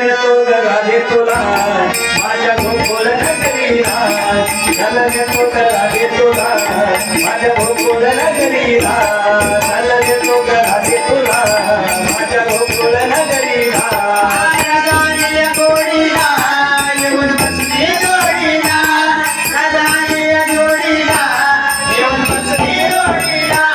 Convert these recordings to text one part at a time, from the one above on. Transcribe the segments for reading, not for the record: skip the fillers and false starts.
येतो ग राधे तुला माझ्या गोकुळ नगरीला चल येतो ग राधे तुला माझ्या गोकुळ नगरीला चल येतो ग राधे तुला माझ्या गोकुळ नगरीला राधानिया गोडीला येऊन बसली जोडीला राधानिया जोडीला येऊन बसली जोडीला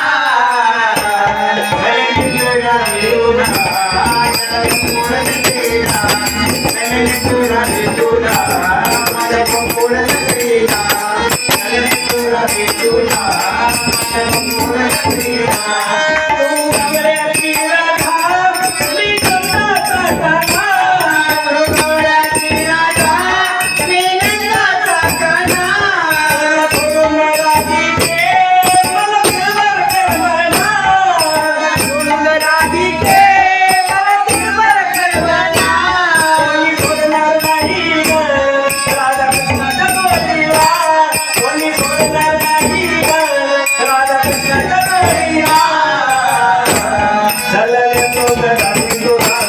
चल येतो ग राधे तुला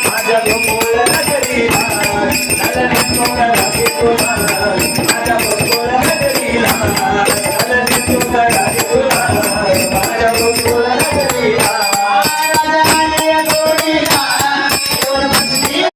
माझ्या गोकुळ